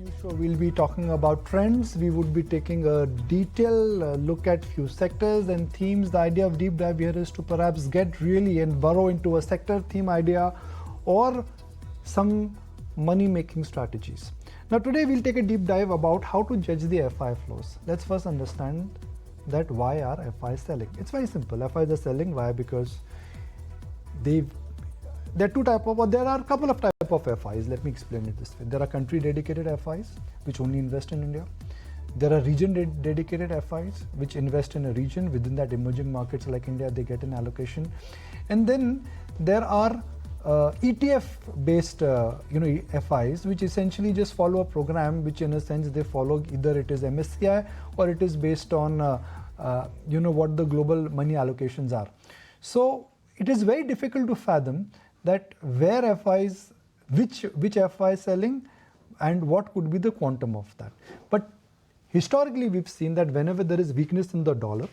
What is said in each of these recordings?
New show, we'll be talking about trends. We would be taking a detailed look at few sectors and themes. The idea of deep dive here is to perhaps get really and burrow into a sector theme idea or some money-making strategies. Now today we'll take a deep dive about how to judge the FI flows. Let's first understand that why are FIs selling. It's very simple. FIs are selling. Why? Because there are a couple of types of FIs. Let me explain it this way. There are country dedicated FIs which only invest in India. There are region dedicated FIs which invest in a region. Within that, emerging markets like India, they get an allocation. And then there are ETF based FIs which essentially just follow a program which in a sense they follow either it is MSCI or it is based on what the global money allocations are. So it is very difficult to fathom that where FIs, which FI is selling and what could be the quantum of that. But historically we've seen that whenever there is weakness in the dollar,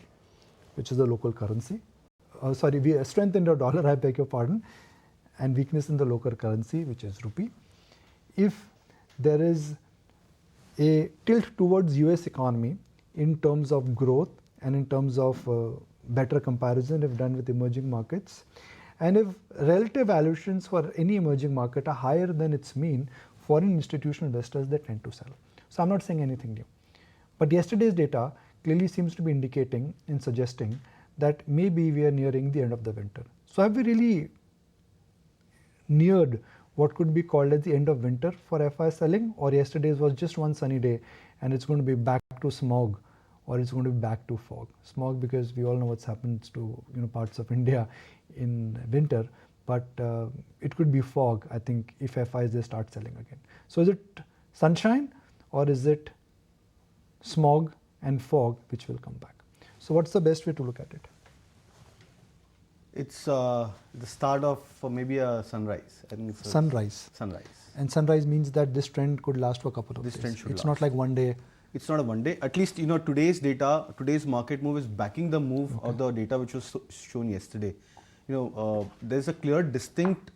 which is the local currency, strength in the dollar, I beg your pardon, and weakness in the local currency, which is rupee, if there is a tilt towards US economy in terms of growth and in terms of better comparison if done with emerging markets, and if relative valuations for any emerging market are higher than its mean, foreign institutional investors, they tend to sell. So I'm not saying anything new. But yesterday's data clearly seems to be indicating and suggesting that maybe we are nearing the end of the winter. So have we really neared what could be called as the end of winter for FI selling, or yesterday's was just one sunny day and it's going to be back to smog, or it's going to be back to fog? Smog because we all know what's happened to parts of India in winter, but it could be fog, I think, if FIs they start selling again. So is it sunshine or is it smog and fog which will come back? So what's the best way to look at it? It's the start of maybe a sunrise. I think it's sunrise. And sunrise means that this trend could last for a couple of days. It's not like one day. It's not a one day. At least today's data, today's market move is backing the move of the data which was shown yesterday. There's a clear, distinct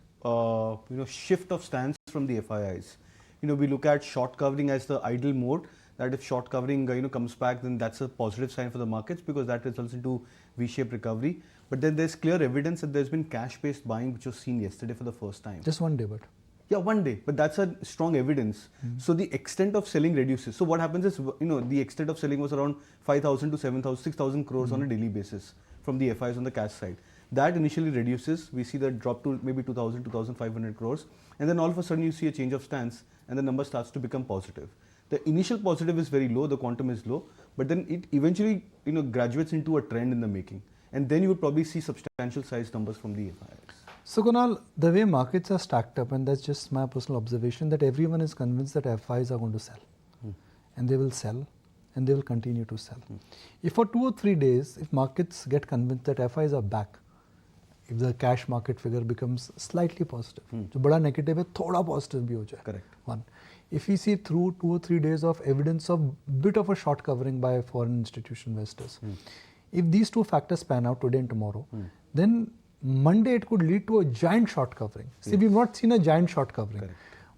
shift of stance from the FIIs. We look at short covering as the ideal mode. That if short covering comes back, then that's a positive sign for the markets because that results into V-shaped recovery. But then there's clear evidence that there's been cash-based buying which was seen yesterday for the first time. Just one day, but. Yeah, one day, but that's a strong evidence. So the extent of selling reduces. So what happens is, the extent of selling was around 5,000 to 7,000, 6,000 crores on a daily basis from the FIs on the cash side. That initially reduces. We see that drop to maybe 2,000, 2,500 crores. And then all of a sudden you see a change of stance and the number starts to become positive. The initial positive is very low, the quantum is low, but then it eventually graduates into a trend in the making. And then you would probably see substantial size numbers from the FIIs. So Kunal, the way markets are stacked up, and that's just my personal observation, that everyone is convinced that FIs are going to sell. And they will sell, and they will continue to sell. If for 2 or 3 days, if markets get convinced that FIs are back, if the cash market figure becomes slightly positive, so bada negative hai, thoda positive bhi ho jaye. Correct. One. If we see through 2 or 3 days of evidence of bit of a short covering by foreign institutional investors, if these two factors pan out today and tomorrow, then Monday it could lead to a giant short covering. See, we've not seen a giant short covering. Correct.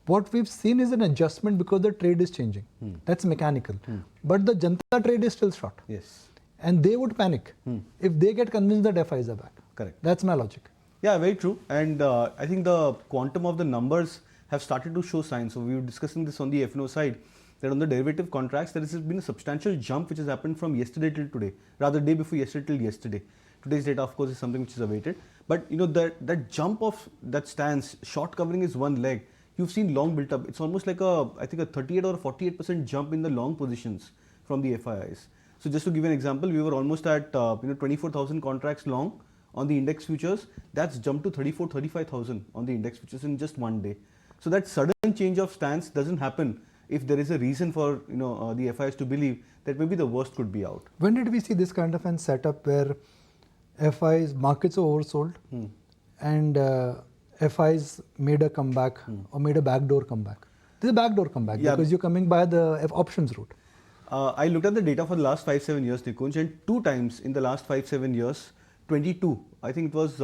What we've seen is an adjustment because the trade is changing. That's mechanical. But the Janta trade is still short. Yes. And they would panic if they get convinced that FIs are back. Correct. That's my logic. Yeah, very true. And I think the quantum of the numbers have started to show signs. So we were discussing this on the FNO side, that on the derivative contracts, there has been a substantial jump which has happened from yesterday till today, rather day before yesterday till yesterday. Today's data, of course, is something which is awaited. But that jump of that stance, short covering is one leg. You've seen long built up. It's almost like I think a 38 or 48% jump in the long positions from the FIIs. So just to give you an example, we were almost at 24,000 contracts long on the index futures. That's jumped to 35,000 on the index futures in just one day. So that sudden change of stance doesn't happen if there is a reason for the FIs to believe that maybe the worst could be out. When did we see this kind of an setup where FIs markets are oversold and FIs made a comeback or made a backdoor comeback? This is a backdoor comeback because you're coming by the options route. I looked at the data for the last 5-7 years, Nikunj, and 2 times in the last 5-7 years, 22, I think it was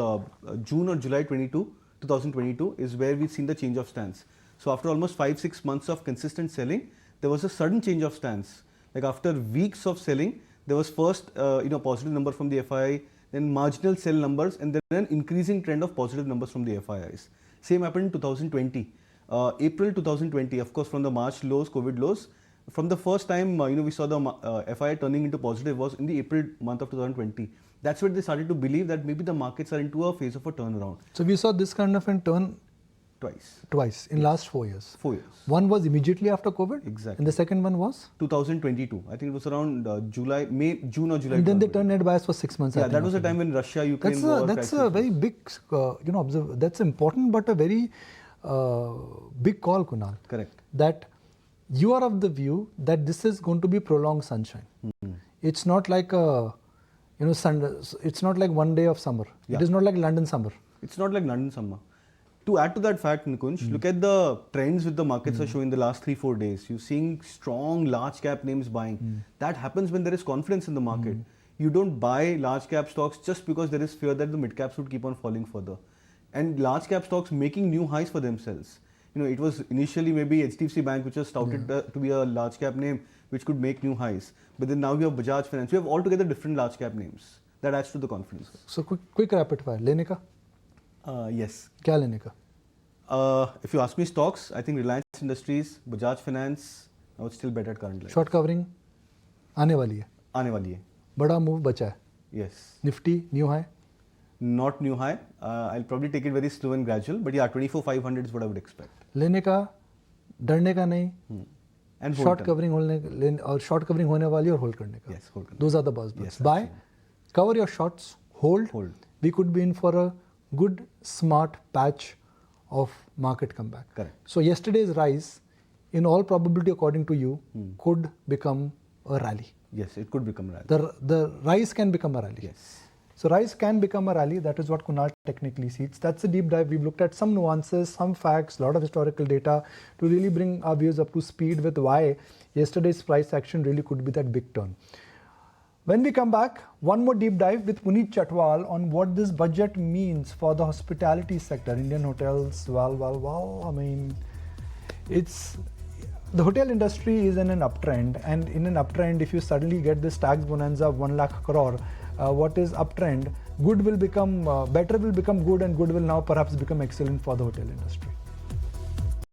June or July 2022 is where we've seen the change of stance. So after almost 5-6 months of consistent selling, there was a sudden change of stance. Like after weeks of selling, there was first positive number from the FII, then marginal sell numbers, and then an increasing trend of positive numbers from the FIIs. Same happened in 2020. April 2020, of course, from the March lows, COVID lows, from the first time we saw the FII turning into positive was in the April month of 2020. That's when they started to believe that maybe the markets are into a phase of a turnaround. So we saw this kind of a turn twice in last 4 years. 4 years. One was immediately after COVID. Exactly. And the second one was 2022. I think it was around June or July. And then they turned net bias for 6 months. Yeah, that was the time when Russia, Ukraine war. That's a very big, that's important, but a very big call, Kunal. Correct. That you are of the view that this is going to be prolonged sunshine. It's not like it's not like one day of summer. Yeah. It is not like London summer. It's not like London summer. To add to that fact, Nikunj, look at the trends with the markets are showing the last 3-4 days. You're seeing strong large cap names buying. That happens when there is confidence in the market. You don't buy large cap stocks just because there is fear that the mid caps would keep on falling further. And large cap stocks making new highs for themselves. It was initially maybe HDFC Bank, which was touted to be a large cap name, which could make new highs. But then now you have Bajaj Finance. You have altogether different large cap names. That adds to the confidence. So quick rapid fire. Lene ka? Yes. Kya lene ka? If you ask me stocks, I think Reliance Industries, Bajaj Finance, I would still bet at current level. Short covering आने वाली है. आने वाली है. बड़ा move बचा है. Yes. Nifty new high. Not new high. I'll probably take it very slow and gradual. But yeah, 24,500 is what I would expect. लेने का, डरने का नहीं. And short covering होने वाली और hold करने का. Yes, hold करने. Those are the buzzwords. Yes, buy, cover your shorts, hold. We could be in for a good, smart patch of market comeback. Correct. So yesterday's rise, in all probability, according to you, could become a rally. Yes, it could become a rally. The rise can become a rally. Yes. So rise can become a rally. That is what Kunal technically sees. That's a deep dive. We've looked at some nuances, some facts, a lot of historical data to really bring our viewers up to speed with why yesterday's price action really could be that big turn. When we come back, one more deep dive with Puneet Chatwal on what this budget means for the hospitality sector. Indian hotels, well. I mean, the hotel industry is in an uptrend, and in an uptrend, if you suddenly get this tax bonanza of 1 lakh crore, what is uptrend? Good will become, better will become good, and good will now perhaps become excellent for the hotel industry.